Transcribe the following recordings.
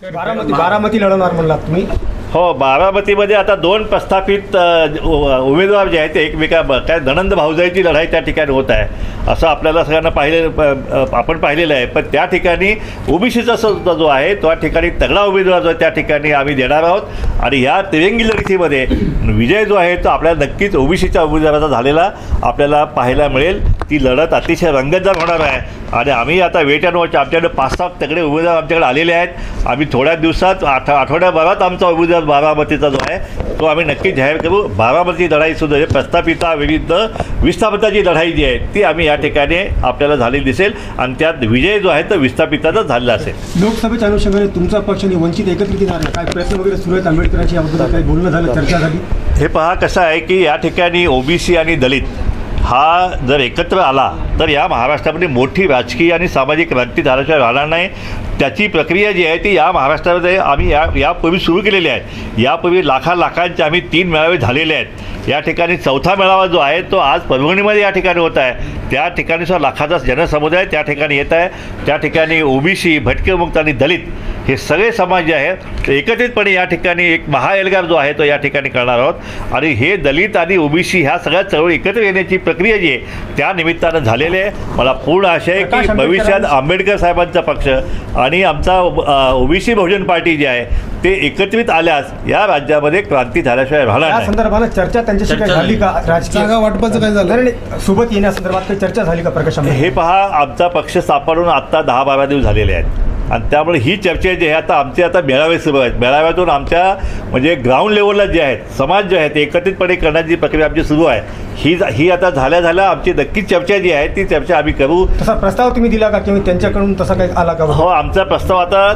बारामती लढवणार म्हणलात तुम्ही. हो, बारामतीमध्ये आता दोन प्रस्थापित उमेदवार जे आहेत ते एकमेका काय नणंद भाऊजाईची लढाई त्या ठिकाणी होत आहे असं आपल्याला सगळ्यांना आपण पाहिलेलं आहे. पण त्या ठिकाणी ओबीसीचा सुद्धा जो आहे त्या ठिकाणी तगडा उमेदवार जो त्या ठिकाणी आम्ही देणार आहोत आणि या तिरंगी लढतीमध्ये विजय जो आहे तो आपल्याला नक्कीच ओबीसीच्या उमेदवाराचा झालेला आपल्याला पाहायला मिळेल. ती लढत अतिशय रंगतदार होणार आहे आणि आम्ही आता वेट अँड वॉच, आमच्याकडे 5-6 तगडे उमेदवार आमच्याकडे आलेले आहेत. आम्ही थोड्या दिवसात आठवड्याभरात आमचा उमेदवार बारामतीचा जो आहे तो आम्ही नक्की जाहीर करू. बारामती लढाईसुद्धा प्रस्थापिता विरुद्ध विस्थापिताची लढाई जी आहे ती आम्ही या ठिकाणी आपल्याला झालेली दिसेल आणि त्यात विजय जो आहे तो विस्थापिताचा झालेला असेल. लोकसभेच्या अनुषंगाने तुमचा पक्ष आणि वंचित एकत्रित येणार आहे, काय प्रयत्न वगैरे सुरू आहेत? आंबेडकरांची याबद्दल काही बोलणं झालं, चर्चा झाली? हे पहा कसं आहे की या ठिकाणी ओबीसी आणि दलित हा जर एकत्र आला तर या महाराष्ट्रामध्ये मोठी राजकीय आणि सामाजिक क्रांती झाल्याशिवाय राहणार नाही. त्याची प्रक्रिया जी आहे ती या महाराष्ट्रामध्ये आम्ही यापूर्वी सुरू केलेली आहे. यापूर्वी लाखांचे आम्ही 3 मेळावे झालेले आहेत. या ठिकाणी 4था मेळावा जो आहे तो आज परभणीमध्ये या ठिकाणी होत आहे. त्या ठिकाणी सुद्धा लाखाचा जनसमुदाय त्या ठिकाणी येत आहे. त्या ठिकाणी ओबीसी, भटकेमुक्त आणि दलित हे सगळे समाज जे आहेत एकत्रितपणे या ठिकाणी एक महाएल्गार जो आहे तो या ठिकाणी करणार आहोत आणि हे दलित आणि ओबीसी ह्या सगळ्या चळवळी एकत्र येण्याची प्रक्रिया जी आहे त्या निमित्तानं झालेली आहे. मला पूर्ण आशा आहे की भविष्यात आंबेडकर साहेबांचा पक्ष आणि आमचा ओबीसी बहुजन पार्टी जी आहे ते एकत्रित आल्यास या राज्यामध्ये क्रांती झाल्याशिवाय राहणार नाही. या संदर्भात चर्चा त्यांच्याशी काही झाली का? राजकीय वाटपाचं काय झालं? सोबत येण्यासंदर्भात काही चर्चा झाली का प्रकाश? हे पहा, आमचा पक्ष सापडून आत्ता 10-12 दिवस झालेले आहेत आणि त्यामुळे ही चर्चा जी आहे आता मेळावे सुरू आहेत. मेळाव्यातून आमच्या म्हणजे ग्राउंड लेवलला जे आहेत समाज जे आहेत एकत्रितपणे करण्याची प्रक्रिया आमची सुरू आहे. ही आता झाल्या आमची नक्कीच चर्चा जी आहे ती चर्चा आम्ही करू. तसा प्रस्ताव तुम्ही दिला का किंवा त्यांच्याकडून तसा काही आला का? हो, आमचा प्रस्ताव आता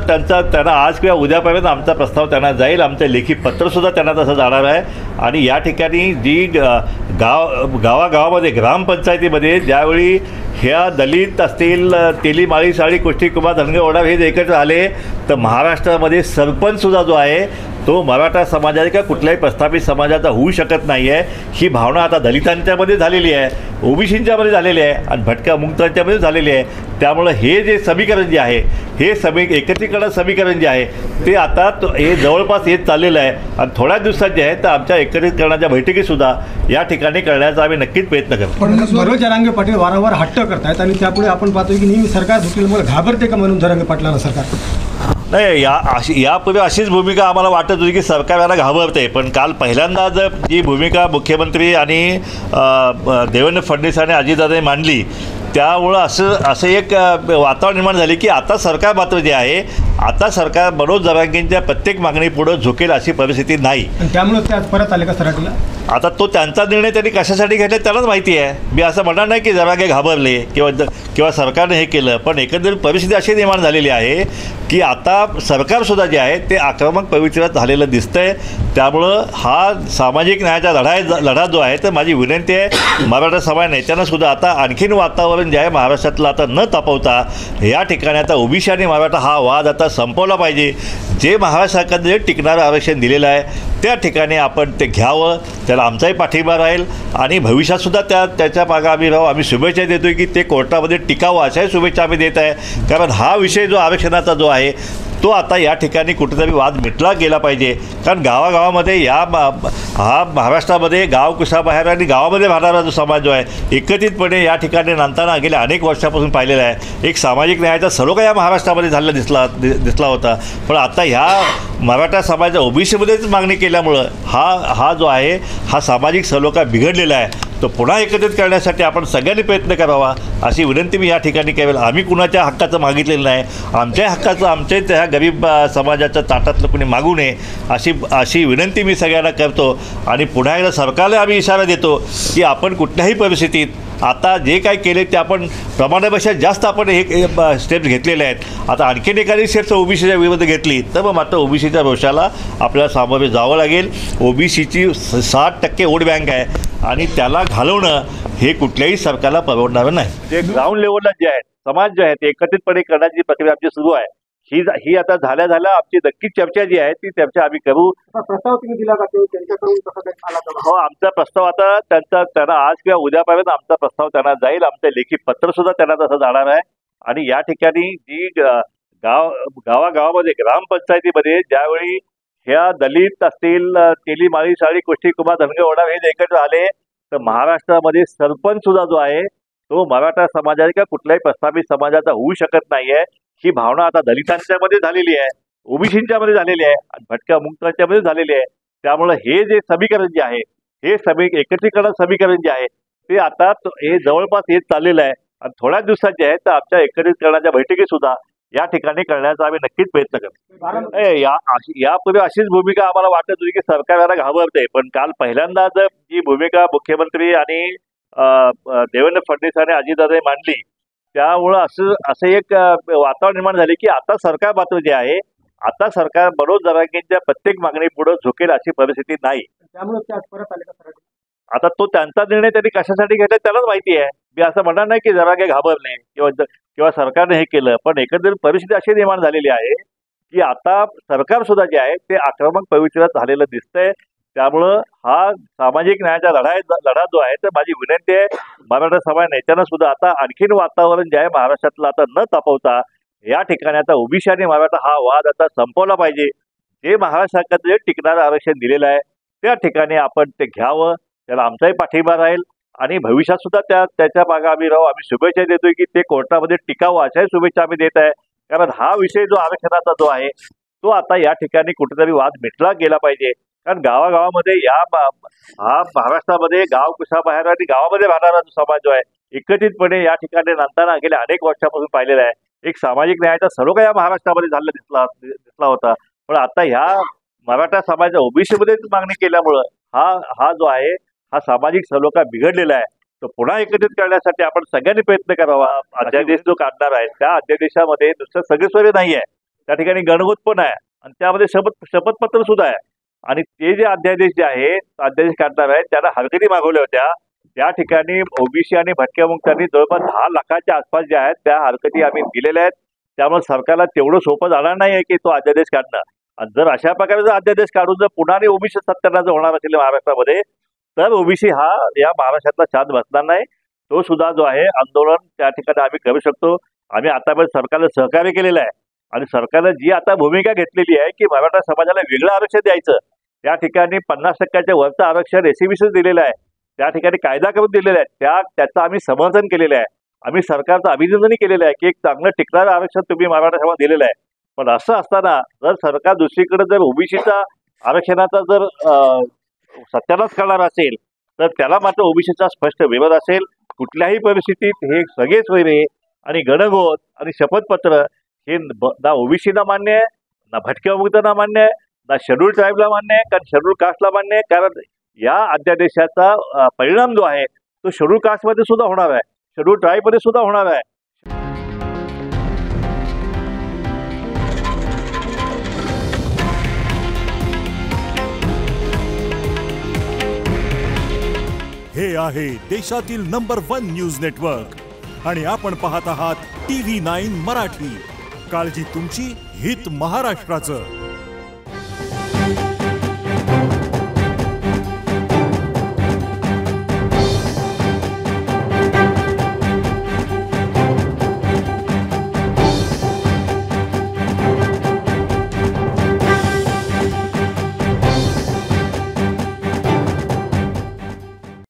त्यांना आज किंवा उद्यापर्यंत आमचा प्रस्ताव त्यांना जाईल. आमचं लेखी पत्रसुद्धा त्यांना तसं जाणार आहे आणि या ठिकाणी जी गावागावामध्ये ग्रामपंचायतीमध्ये ज्यावेळी ह्या दलित असतील, तेली, माळी, साळी, कुष्टी, कुंभार, धनगर, ओढाव हे जे एकत्र आले तर महाराष्ट्रामध्ये सरपंचसुद्धा जो आहे तो मराठा समाजाचा किंवा कुठल्याही प्रस्थापित समाजाचा होऊ शकत नाही आहे. ही भावना आता दलितांच्यामध्ये झालेली आहे, ओबीसींच्यामध्ये झालेली आहे आणि भटक्या मुक्तांच्यामध्ये झालेली आहे. त्यामुळं हे जे समीकरण जे आहे हे एकत्रीकरण समीकरण जे आहे ते आता हे जवळपास येत चाललेलं आहे आणि थोड्या दिवसात जे आहे तर आमच्या एकत्रिकरणाच्या बैठकीसुद्धा या ठिकाणी करण्याचा आम्ही नक्कीच प्रयत्न करतो. पण मनोज जरांगे पाटील वारंवार हट्ट करतायत आणि त्यापुढे आपण पाहतोय की नेहमी सरकार झुकल्यामुळे घाबरते का मनोज जरांगे पाटलांना सरकार? नाही, यापूर्वी अशीच भूमिका आम्हाला वाटत होती की सरकार याला घाबरते. पण काल पहिल्यांदा जी भूमिका मुख्यमंत्री आणि देवेंद्र फडणवीस आणि अजितदादांनी मांडली त्यामुळं असं एक वातावरण निर्माण झाले की आता सरकार मात्र जे आहे आता सरकार मनोज जरांगेंच्या प्रत्येक मागणीपुढं झुकेल अशी परिस्थिती नाही. त्यामुळे ते आज परत आले का सराटीला? आता तो त्यांचा निर्णय त्यांनी कशासाठी घेतला त्यालाच माहिती आहे. मी असं म्हणणार नाही की जरांगे घाबरले किंवा सरकारने हे केलं. पण एकंदरीत परिस्थिती अशी निर्माण झालेली आहे की आता सरकारसुद्धा जे आहे ते आक्रमक पवित्र्यात झालेलं दिसतंय. त्यामुळं हा सामाजिक न्यायाचा लढा जो आहे तर माझी विनंती आहे मराठा समाज नेत्यांना सुद्धा आता आणखीन वातावरण जे आहे महाराष्ट्रातलं आता न तापवता या ठिकाणी आता ओबीसी आणि मराठा हा वाद आता संपवला पाहिजे. जे महाराष्ट्र सरकारने जे टिकणारं आरक्षण दिलेलं आहे त्या ठिकाणी आपण ते घ्यावं. त्याला आमचाही पाठिंबा राहील आणि भविष्यातसुद्धा त्याच्या मागं आम्ही राहू. आम्ही शुभेच्छा देतो आहे की ते कोर्टामध्ये टिकावं अशाही शुभेच्छा आम्ही देत आहे. कारण हा विषय जो आरक्षणाचा जो आहे तो आता या ठिकाणी कुठेतरी वाद मिटला गेला पाहिजे. कारण गावागावामध्ये हा महाराष्ट्रामध्ये गाव कुशाबाहेर आणि गावामध्ये राहणारा जो समाज जो आहे एकत्रितपणे या ठिकाणी नांदताना गेल्या अनेक वर्षापासून पाहिलेला आहे. एक सामाजिक न्यायाचा सलोखा या महाराष्ट्रामध्ये झालेला दिसला होता. पण आता ह्या मराठा समाजाच्या ओबीसीमध्येच मागणी केल्यामुळं हा जो आहे हा सामाजिक सलोखा बिघडलेला आहे. तो पुन्हा एकत्रित करण्यासाठी आपण सगळ्यांनी प्रयत्न करावा अशी विनंती मी या ठिकाणी केली. आम्ही कुणाच्या हक्काचं मागितलेलं नाही. आमच्या हक्काचं आमच्या त्या गरीब समाजाच्या ताटातलं कुणी मागू नये अशी विनंती मी सगळ्यांना करतो. आणि पुन्हा एकदा सरकारला आम्ही इशारा देतो की आपण कुठल्याही परिस्थितीत आता जे काही केले ते आपण प्रमाणापेक्षा जास्त आपण हे स्टेप्स घेतलेले आहेत. आता आणखीन एखादी स्टेप्स ओबीसीच्या विरुद्ध घेतली तर मग मात्र ओबीसीच्या रोषाला आपल्याला सामोरे जावं लागेल. ओबीसीची 60% वोट बँक आहे आणि त्याला घालवणं हे कुठल्याही सरकारला परवडणारं नाही. जे ग्राउंड लेवलला जे आहेत समाज जे आहेत एकत्रितपणे करण्याची प्रक्रिया आमची सुरू आहे. ही आता झाल्या आमची नक्कीच चर्चा जी आहे ती चर्चा आम्ही करू. प्रस्ताव तुम्ही दिला का त्यांच्याकडून कसा काही आला का? हो, आमचा प्रस्ताव आता त्यांना आज किंवा उद्यापर्यंत आमचा प्रस्ताव त्यांना जाईल. आमचं लेखी पत्रसुद्धा त्यांना तसं जाणार आहे आणि या ठिकाणी जी गावागावामध्ये ग्रामपंचायतीमध्ये ज्यावेळी ह्या दलित असतील, तेली माळी साळी कुष्टी कुमार धनगर वडार हे एकत्र आले, तर महाराष्ट्रामध्ये सरपंच सुद्धा जो आहे तो मराठा समाजाचा किंवा कुठल्याही प्रस्थापित समाजाचा होऊ शकत नाहीये. ही भावना आता दलितांच्या मध्ये झालेली आहे, ओबीसींच्या मध्ये झालेली आहे आणि भटक्या मुक्तांच्या मध्ये झालेली आहे. त्यामुळे हे जे समीकरण जे आहे, हे एकत्रीकरण समीकरण जे आहे ते आता हे जवळपास येत चाललेलं आहे आणि थोड्याच दिवसात जे आहे तर आमच्या एकत्रीकरणाच्या बैठकी सुद्धा या ठिकाणी करण्याचा आम्ही नक्कीच प्रयत्न करतो. यापूर्वी अशीच भूमिका आम्हाला वाटत होती की सरकार याला घाबरते, पण काल पहिल्यांदा जर जी भूमिका मुख्यमंत्री आणि देवेंद्र फडणवीस आणि अजितदादांनी मांडली, त्यामुळं असं एक वातावरण निर्माण झाले की आता सरकार मात्र जे आहे, आता सरकार मनोज जरांगेंच्या प्रत्येक मागणी पुढे झुकेल अशी परिस्थिती नाही. त्यामुळे ते आज परत आले का? आता तो त्यांचा निर्णय त्यांनी कशासाठी घेतला त्यालाच माहिती आहे. मी असं म्हणणार नाही की जरांगे घाबरले किंवा सरकारने हे केलं, पण एकंदरीत परिस्थिती अशी निर्माण झालेली आहे की आता सरकार सुद्धा जे आहे ते आक्रमक पवित्रात झालेलं दिसतंय. त्यामुळं हा सामाजिक न्यायाचा लढा जो आहे, तर माझी विनंती आहे मराठा समाज नेत्यांना सुद्धा आता आणखीन वातावरण जे आहे महाराष्ट्रातलं आता न तापवता या ठिकाणी आता ओबीसी आणि मराठा हा वाद आता संपवला पाहिजे. जे महाराष्ट्रात जे टिकणारं आरक्षण दिलेलं आहे त्या ठिकाणी आपण ते घ्यावं, त्याला आमचाही पाठिंबा राहील आणि भविष्यात सुद्धा त्याच्या मागे आम्ही राहू. आम्ही शुभेच्छा देतोय की ते कोर्टामध्ये टिकावं, अशाही शुभेच्छा आम्ही देत आहे. कारण हा विषय जो आरक्षणाचा जो आहे तो आता या ठिकाणी कुठेतरी वाद मिटला गेला पाहिजे. कारण गावागावामध्ये हा महाराष्ट्रामध्ये गाव कुशाबाहेर आणि गावामध्ये राहणारा जो समाज जो आहे एकत्रितपणे या ठिकाणी नंतर गेल्या अनेक वर्षापासून पाहिलेला आहे. एक सामाजिक न्यायाचा सर्व काही या महाराष्ट्रामध्ये झालेला दिसला होता, पण आता ह्या मराठा समाजाच्या ओबीसीमध्ये मागणी केल्यामुळं हा जो आहे हा सामाजिक सलोखा बिघडलेला आहे. तो पुन्हा एकत्रित करण्यासाठी आपण सगळ्यांनी प्रयत्न करावा. अध्यादेश जो काढणार आहे त्या अध्यादेशामध्ये नुसतं सगळेसोयरे नाही आहे, त्या ठिकाणी गणगोत पण आहे आणि त्यामध्ये शपथपत्र सुद्धा आहे. आणि ते जे अध्यादेश जे आहे अध्यादेश काढणार आहे त्याला हरकती मागवल्या होत्या. त्या ठिकाणी ओबीसी आणि भटक्या मुक्तांनी जवळपास 10 लाखाच्या आसपास ज्या आहेत त्या हरकती आम्ही दिलेल्या आहेत. त्यामुळे सरकारला तेवढं सोपं जाणार नाही आहे की तो अध्यादेश काढणं. आणि जर अशा प्रकारे जर अध्यादेश काढून जर पुन्हा ओबीसी सत्यानाश होणार असेल महाराष्ट्रामध्ये, तर ओबीसी हा या महाराष्ट्रातला छान बसणार नाही. तो सुद्धा जो आहे आंदोलन त्या ठिकाणी आम्ही करू शकतो. आम्ही आतापर्यंत सरकारला सहकार्य केलेलं आहे आणि सरकारनं जी आता भूमिका घेतलेली आहे की मराठा समाजाला वेगळं आरक्षण द्यायचं, त्या ठिकाणी 50% वरचं आरक्षण एसीबीसी दिलेलं आहे, त्या ठिकाणी कायदा करून दिलेला आहे, त्याचं आम्ही समर्थन केलेलं आहे. आम्ही सरकारचं अभिनंदनही केलेलं आहे की एक चांगलं टिकणारं आरक्षण तुम्ही मराठा समाज दिलेलं आहे. पण असं असताना जर सरकार दुसरीकडे जर ओबीसीचा आरक्षणाचा जर सत्यानाश करणार असेल तर त्याला मात्र ओबीसीचा स्पष्ट विरोध असेल. कुठल्याही परिस्थितीत हे सगळे सोयरे आणि गणगोत आणि शपथपत्र हे ना ओबीसीला मान्य आहे, ना भटक्या मुक्तांना मान्य आहे, ना शेड्यूल ट्राईबला मान्य आहे, कारण शेड्यूल कास्टला मान्य आहे. कारण या अध्यादेशाचा परिणाम जो आहे तो शेड्यूल कास्टमध्ये सुद्धा होणार आहे, शेड्यूल ट्राईबमध्ये सुद्धा होणार आहे. हे आहे देशातील नंबर 1 न्यूज नेटवर्क आणि आपण पाहत आहात TV9 मराठी. काळजी तुमची, हित महाराष्ट्राचं.